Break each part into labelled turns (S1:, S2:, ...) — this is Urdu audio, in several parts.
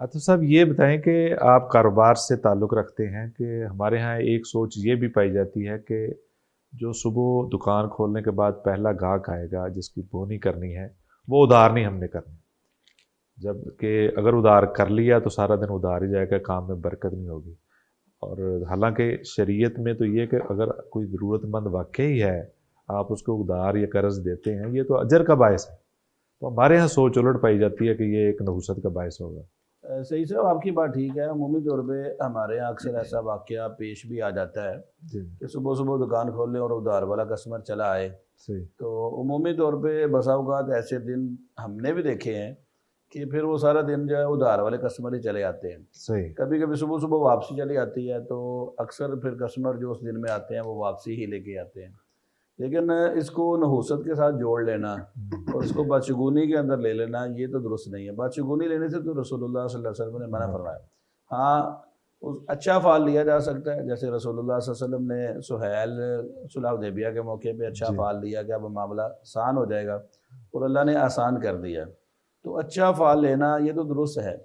S1: تو صاحب یہ بتائیں کہ آپ کاروبار سے تعلق رکھتے ہیں کہ ہمارے ہاں ایک سوچ یہ بھی پائی جاتی ہے کہ جو صبح دکان کھولنے کے بعد پہلا گاہک آئے گا جس کی بونی کرنی ہے وہ ادھار نہیں ہم نے کرنی، جب کہ اگر ادھار کر لیا تو سارا دن ادھار ہی جائے گا، کام میں برکت نہیں ہوگی۔ اور حالانکہ شریعت میں تو یہ کہ اگر کوئی ضرورت مند واقعی ہے آپ اس کو ادھار یا قرض دیتے ہیں یہ تو اجر کا باعث ہے، تو ہمارے یہاں سوچ الٹ پائی جاتی ہے کہ یہ ایک نحوست کا باعث ہوگا۔
S2: صحیح صاحب، آپ کی بات ٹھیک ہے۔ عمومی طور پہ ہمارے یہاں اکثر ایسا واقعہ پیش بھی آ جاتا ہے
S1: جی
S2: کہ صبح صبح دکان کھول لیں اور ادھار والا کسٹمر چلا آئے۔
S1: صحیح
S2: تو عمومی طور پہ بسا اوقات ایسے دن ہم نے بھی دیکھے ہیں کہ پھر وہ سارا دن جو ہے ادھار والے کسٹمر ہی چلے آتے ہیں۔
S1: صحیح
S2: کبھی کبھی صبح صبح واپسی چلی آتی ہے تو اکثر پھر کسٹمر جو اس دن میں آتے ہیں وہ واپسی ہی لے کے آتے ہیں۔ لیکن اس کو نحوست کے ساتھ جوڑ لینا اور اس کو بدشگونی کے اندر لے لینا یہ تو درست نہیں ہے۔ بدشگونی لینے سے تو رسول اللہ صلی اللہ علیہ وسلم نے منع فرمایا۔ ہاں، اچھا فعال لیا جا سکتا ہے، جیسے رسول اللہ صلی اللہ علیہ وسلم نے سہیل صلح حدیبیہ کے موقع پہ اچھا
S1: جی
S2: فعال لیا کہ اب معاملہ آسان ہو جائے گا، اور اللہ نے آسان کر دیا۔ تو اچھا فعال لینا یہ تو درست ہے،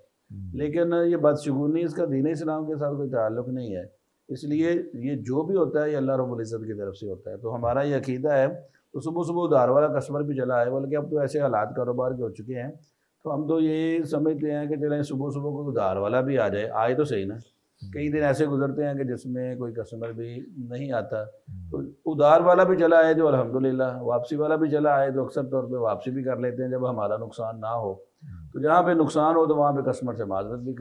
S2: لیکن یہ بدشگونی اس کا دین اسلام کے ساتھ کوئی تعلق نہیں ہے۔ اس لیے یہ جو بھی ہوتا ہے یہ اللہ رب العزت کی طرف سے ہوتا ہے۔ تو ہمارا یہ عقیدہ ہے تو صبح صبح ادھار والا کسٹمر بھی چلا آئے، بلکہ اب تو ایسے حالات کاروبار کے ہو چکے ہیں تو ہم تو یہ سمجھتے ہیں کہ چلیں صبح صبح کوئی ادھار والا بھی آ جائے، آئے تو صحیح نا۔ کئی دن ایسے گزرتے ہیں کہ جس میں کوئی کسٹمر بھی نہیں آتا، تو ادھار والا بھی چلا آئے جو الحمدللہ، واپسی والا بھی چلا آئے تو اکثر طور پہ واپسی بھی کر لیتے ہیں جب ہمارا نقصان نہ ہو۔ تو جہاں پہ نقصان ہو تو وہاں پہ کسٹمر سے معذرت بھی